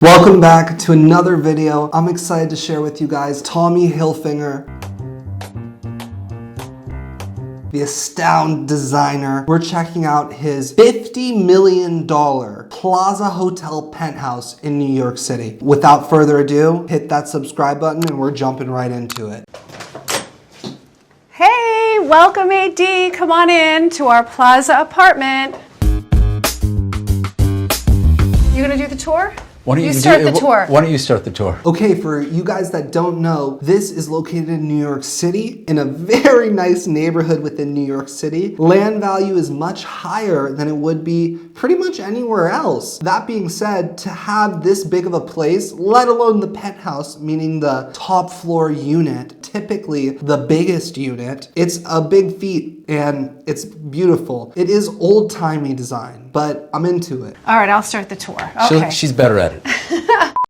Welcome back to another video. I'm excited to share with you guys Tommy Hilfiger, the astound designer. We're checking out his $50 million Plaza Hotel penthouse in New York City. Without further ado, hit that subscribe button and we're jumping right into it. Hey, welcome AD. Come on in to our Plaza apartment. You gonna do the tour? Why don't you start the tour? Why don't you start the tour? Okay, for you guys that don't know, this is located in New York City in a very nice neighborhood within New York City. Land value is much higher than it would be pretty much anywhere else. That being said, to have this big of a place, let alone the penthouse, meaning the top floor unit, typically the biggest unit, it's a big feat and it's beautiful. It is old-timey design, but I'm into it. All right, I'll start the tour. Okay. She's better at it.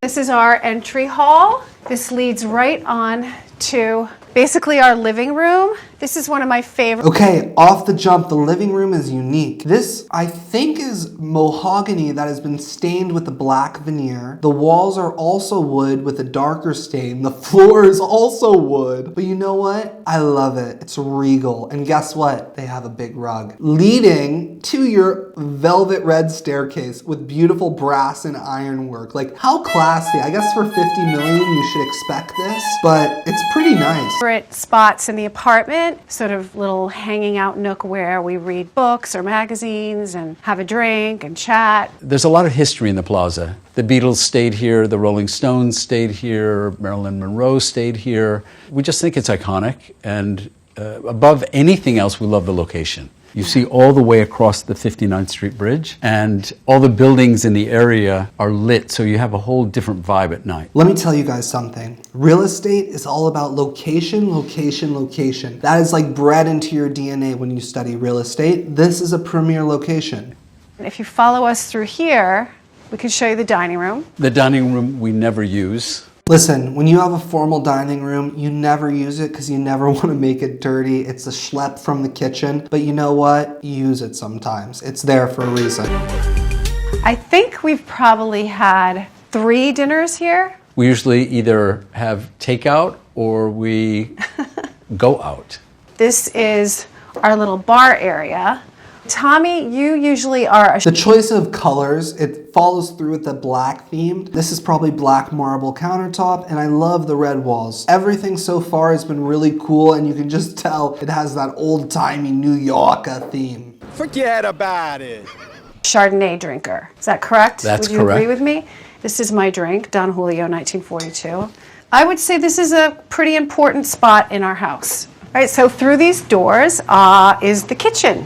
This is our entry hall. This leads right on to basically our living room. This is one of my favorites. Okay, off the jump, the living room is unique. This, I think, is mahogany that has been stained with a black veneer. The walls are also wood with a darker stain. The floor is also wood. But you know what? I love it. It's regal. And guess what? They have a big rug leading to your velvet red staircase with beautiful brass and ironwork. Like, how classy. I guess for 50 million, you should expect this, but it's pretty nice. Favorite spots in the apartment, sort of little hanging out nook where we read books or magazines and have a drink and chat. There's a lot of history in the Plaza. The Beatles stayed here, the Rolling Stones stayed here, Marilyn Monroe stayed here. We just think it's iconic, and above anything else, we love the location. You see all the way across the 59th Street Bridge, and all the buildings in the area are lit, so you have a whole different vibe at night. Let me tell you guys something. Real estate is all about location, location, location. That is like bred into your DNA when you study real estate. This is a premier location. If you follow us through here, we can show you the dining room. The dining room we never use. Listen, when you have a formal dining room, you never use it because you never want to make it dirty. It's a schlep from the kitchen, but you know what? You use it sometimes. It's there for a reason. I think we've probably had 3 dinners here. We usually either have takeout or we go out. This is our little bar area. Tommy, you usually are The choice of colors, it follows through with the black theme. This is probably black marble countertop, and I love the red walls. Everything so far has been really cool, and you can just tell it has that old-timey New Yorker theme. Forget about it. Chardonnay drinker. Is that correct? That's correct. Would you correct. agree with me? This is my drink, Don Julio 1942. I would say this is a pretty important spot in our house. All right, so through these doors is the kitchen.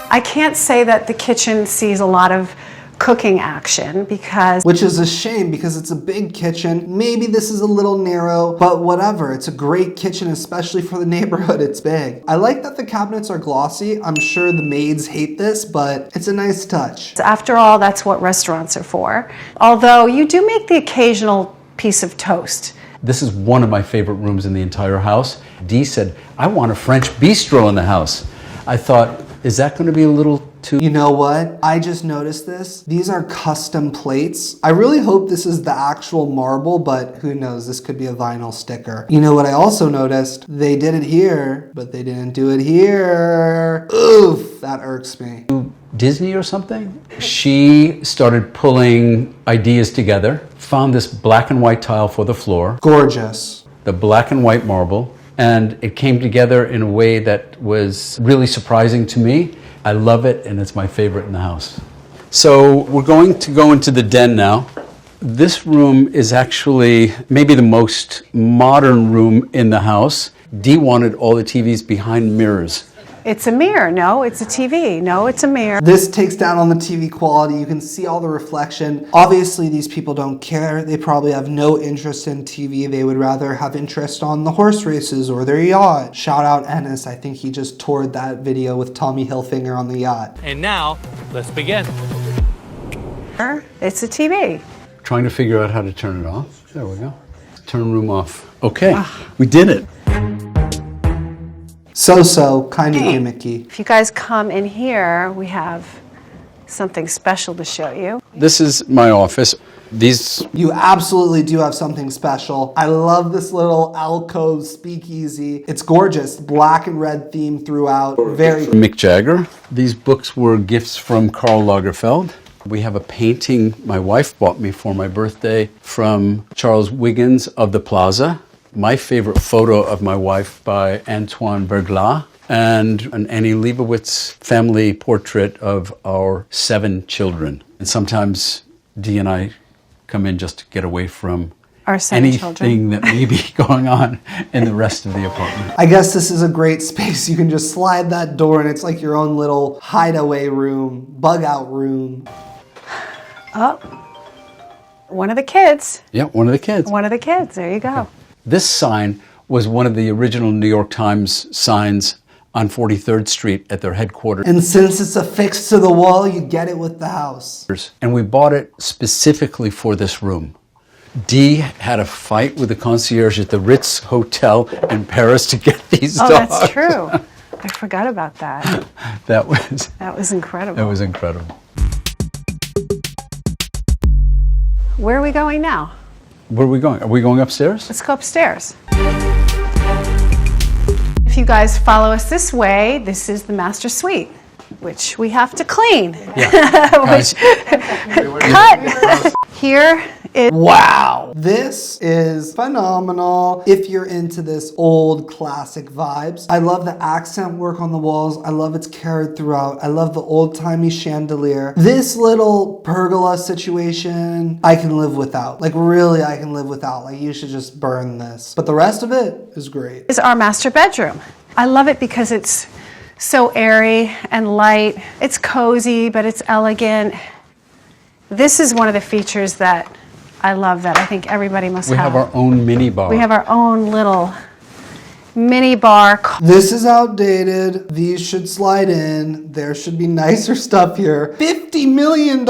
I can't say that the kitchen sees a lot of cooking action because... Which is a shame because it's a big kitchen. Maybe this is a little narrow, but whatever. It's a great kitchen, especially for the neighborhood. It's big. I like that the cabinets are glossy. I'm sure the maids hate this, but it's a nice touch. After all, that's what restaurants are for. Although you do make the occasional piece of toast. This is one of my favorite rooms in the entire house. Dee said, I want a French bistro in the house. I thought, is that going to be a little too... You know what? I just noticed this. These are custom plates. I really hope this is the actual marble, but who knows? This could be a vinyl sticker. You know what I also noticed? They did it here, but they didn't do it here. Oof, that irks me. Disney or something? She started pulling ideas together, found this black and white tile for the floor, Gorgeous. the black and white marble, and it came together in a way that was really surprising to me. I love it, and it's my favorite in the house. So we're going to go into the den now. This room is actually maybe the most modern room in the house. Dee wanted all the TVs behind mirrors. It's a mirror. No, it's a TV. No, it's a mirror. This takes down on the TV quality. You can see all the reflection. Obviously, these people don't care. They probably have no interest in TV. They would rather have interest on the horse races or their yacht. Shout out Ennis. I think he just toured that video with Tommy Hilfiger on the yacht. And now, let's begin. It's a TV. Trying to figure out how to turn it off. There we go. Turn room off. Okay, we did it. So-so, kind of gimmicky. If you guys come in here, we have something special to show you. This is my office. These You absolutely do have something special. I love this little alcove speakeasy. It's gorgeous. Black and red theme throughout. Very Mick Jagger. These books were gifts from Karl Lagerfeld. We have a painting my wife bought me for my birthday from Charles Wiggins of the Plaza. My favorite photo of my wife by Antoine Berglas. And an Annie Leibovitz family portrait of our 7 children. And sometimes Dee and I come in just to get away from Our 7 anything children. that may be going on in the rest of the apartment. I guess this is a great space. You can just slide that door and it's like your own little hideaway room, bug out room. Oh, one of the kids. Yeah, one of the kids. One of the kids. There you go. This sign was one of the original New York Times signs on 43rd Street at their headquarters. And since it's affixed to the wall, you get it with the house. And we bought it specifically for this room. Dee had a fight with the concierge at the Ritz Hotel in Paris to get these Oh, dogs. that's true. I forgot about that. That was incredible. That was incredible. Where are we going now? Where are we going? Are we going upstairs? Let's go upstairs. If you guys follow us this way, this is the master suite, which we have to clean. Guys, Cut! Here is Wow, this is phenomenal if you're into this old classic vibes. I love the accent work on the walls. I love it's carried throughout. I love the old-timey chandelier. This little pergola situation, I can live without. Like really, I can live without. Like you should just burn this. But the rest of it is great. our master bedroom. I love it because it's so airy and light. It's cozy, but it's elegant. This is one of the features that I love that I think everybody must we have our own mini bar. We have our own little mini bar. This is outdated. These should slide in. There should be nicer stuff here. $50 million.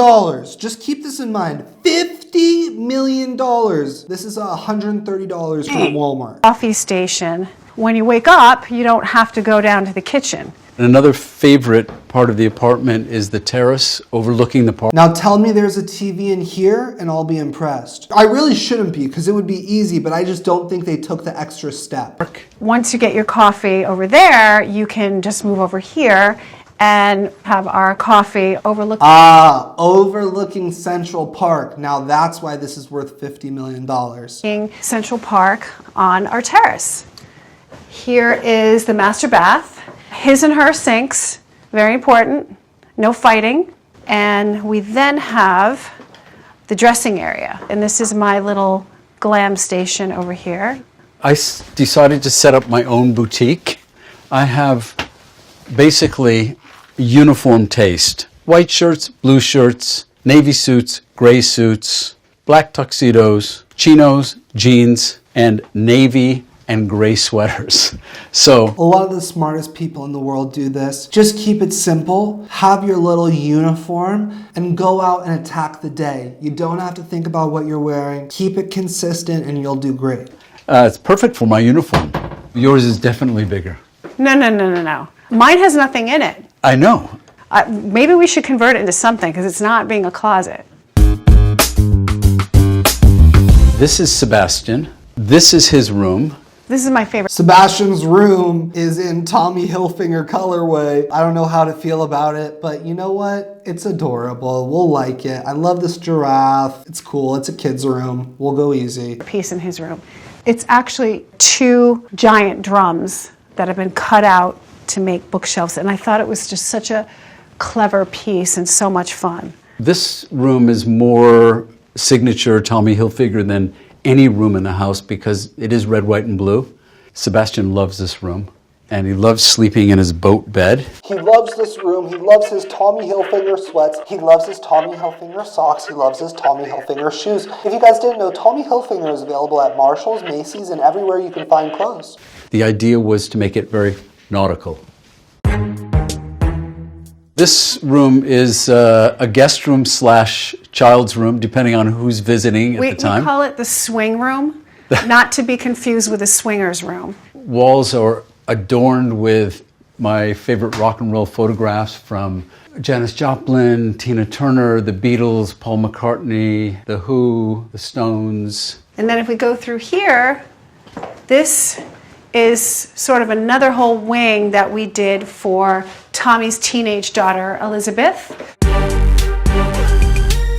Just keep this in mind. $50 million. This is $130 from Walmart. Coffee station. When you wake up, you don't have to go down to the kitchen. And another favorite part of the apartment is the terrace overlooking the park. Now tell me there's a TV in here and I'll be impressed. I really shouldn't be because it would be easy, but I just don't think they took the extra step. Once you get your coffee over there, you can just move over here and have our coffee overlooking. Overlooking Central Park. Now that's why this is worth $50 million. Central Park on our terrace. Here is the master bath. His and her sinks, very important, no fighting. And we then have the dressing area. And this is my little glam station over here. I decided to set up my own boutique. I have basically uniform taste. White shirts, blue shirts, navy suits, gray suits, black tuxedos, chinos, jeans, and navy and gray sweaters. So A lot of the smartest people in the world do this. Just keep it simple, have your little uniform, and go out and attack the day. You don't have to think about what you're wearing. Keep it consistent and you'll do great. it's perfect for my uniform. Yours is definitely bigger. No. Mine has nothing in it. I know. Maybe we should convert it into something because it's not being a closet. This is Sebastian. This is his room. This is my favorite. Sebastian's room is in Tommy Hilfiger colorway. I don't know how to feel about it, but you know what? It's adorable. We'll like it. I love this giraffe. It's cool. It's a kid's room. We'll go easy. Piece in his room. It's actually 2 giant drums that have been cut out to make bookshelves, and I thought it was just such a clever piece and so much fun. This room is more signature Tommy Hilfiger than any room in the house because it is red, white, and blue. Sebastian loves this room, and he loves sleeping in his boat bed. He loves this room. He loves his Tommy Hilfiger sweats. He loves his Tommy Hilfiger socks. He loves his Tommy Hilfiger shoes. If you guys didn't know, Tommy Hilfiger is available at Marshall's, Macy's, and everywhere you can find clothes. The idea was to make it very nautical. This room is a guest room / child's room, depending on who's visiting at the time. We call it the swing room, not to be confused with a swinger's room. Walls are adorned with my favorite rock and roll photographs from Janis Joplin, Tina Turner, the Beatles, Paul McCartney, The Who, the Stones. And then if we go through here, this is sort of another whole wing that we did for Tommy's teenage daughter, Elizabeth.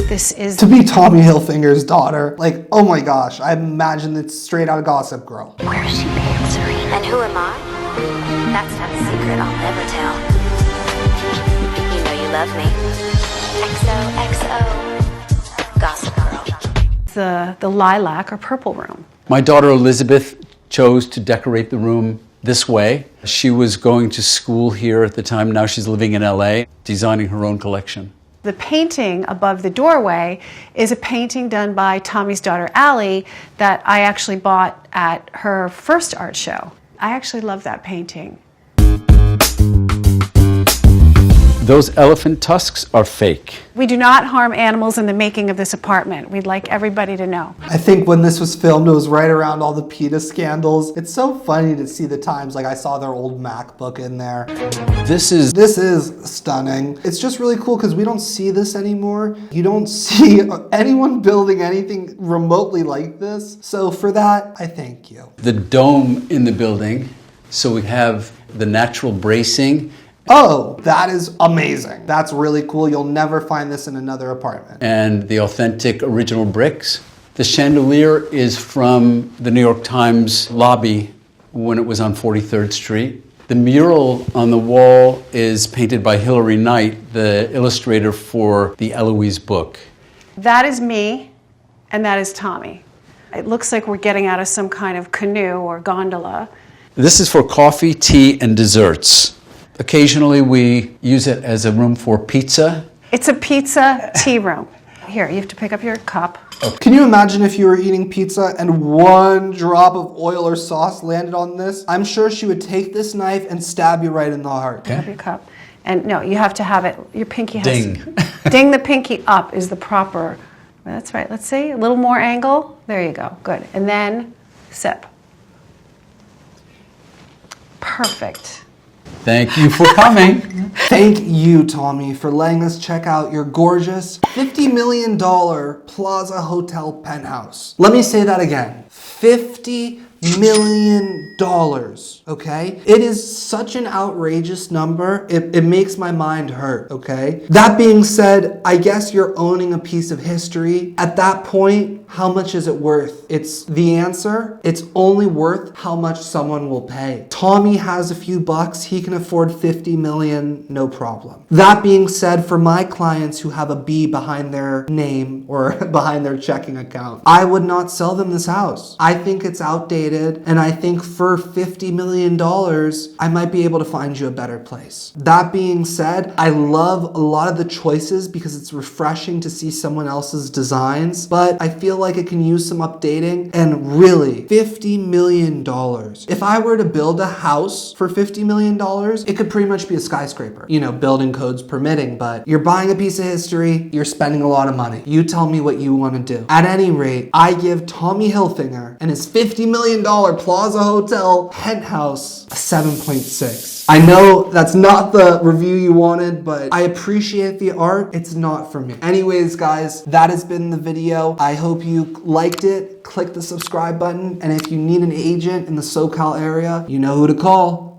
This is To be Tommy Hilfiger's daughter, like, oh my gosh, I imagine it's straight out of Gossip Girl. Where is she answering? And who am I? That's not a secret I'll never tell. You know you love me. XOXO. Gossip Girl. the lilac or purple room. My daughter Elizabeth chose to decorate the room this way. She was going to school here at the time. Now she's living in LA, designing her own collection. The painting above the doorway is a painting done by Tommy's daughter, Allie, that I actually bought at her first art show. I actually love that painting. Those elephant tusks are fake. We do not harm animals in the making of this apartment. We'd like everybody to know. I think when this was filmed, it was right around all the PETA scandals. It's so funny to see the times, like I saw their old MacBook in there. This is This is stunning. It's just really cool because we don't see this anymore. You don't see anyone building anything remotely like this. So for that, I thank you. the dome in the building. So we have the natural bracing Oh, that is amazing. That's really cool. You'll never find this in another apartment. and the authentic original bricks. The chandelier is from the New York Times lobby when it was on 43rd Street. The mural on the wall is painted by Hilary Knight, the illustrator for the Eloise book. That is me, and that is Tommy. It looks like we're getting out of some kind of canoe or gondola. This is for coffee, tea, and desserts. Occasionally we use it as a room for pizza. It's a pizza tea room. Here, you have to pick up your cup. Can you imagine if you were eating pizza and one drop of oil or sauce landed on this? I'm sure she would take this knife and stab you right in the heart. Pick up your cup. And no, you have to have it, your pinky has Ding. Ding the pinky up is the proper, that's right. Let's see, a little more angle. There you go, good. And then sip. Perfect. Thank you for coming. Thank you, Tommy, for letting us check out your gorgeous $50 million Plaza Hotel penthouse. Let me say that again. $50 million, okay? It is such an outrageous number, it makes my mind hurt, okay? That being said, I guess you're owning a piece of history. At that point, how much is it worth? It's the answer. It's only worth how much someone will pay. Tommy has a few bucks. He can afford 50 million, no problem. That being said, for my clients who have a B behind their name or behind their checking account, I would not sell them this house. I think it's outdated, and I think for $50 million, I might be able to find you a better place. That being said, I love a lot of the choices because it's refreshing to see someone else's designs, but I feel like it can use some updating. And really, $50 million. If I were to build a house for $50 million, it could pretty much be a skyscraper. You know, building codes permitting, but you're buying a piece of history, you're spending a lot of money. You tell me what you want to do. At any rate, I give Tommy Hilfiger and his $50 million Plaza Hotel penthouse a 7.6. I know that's not the review you wanted, but I appreciate the art. It's not for me. Anyways, guys, that has been the video. I hope you liked it. Click the subscribe button. And if you need an agent in the SoCal area, you know who to call.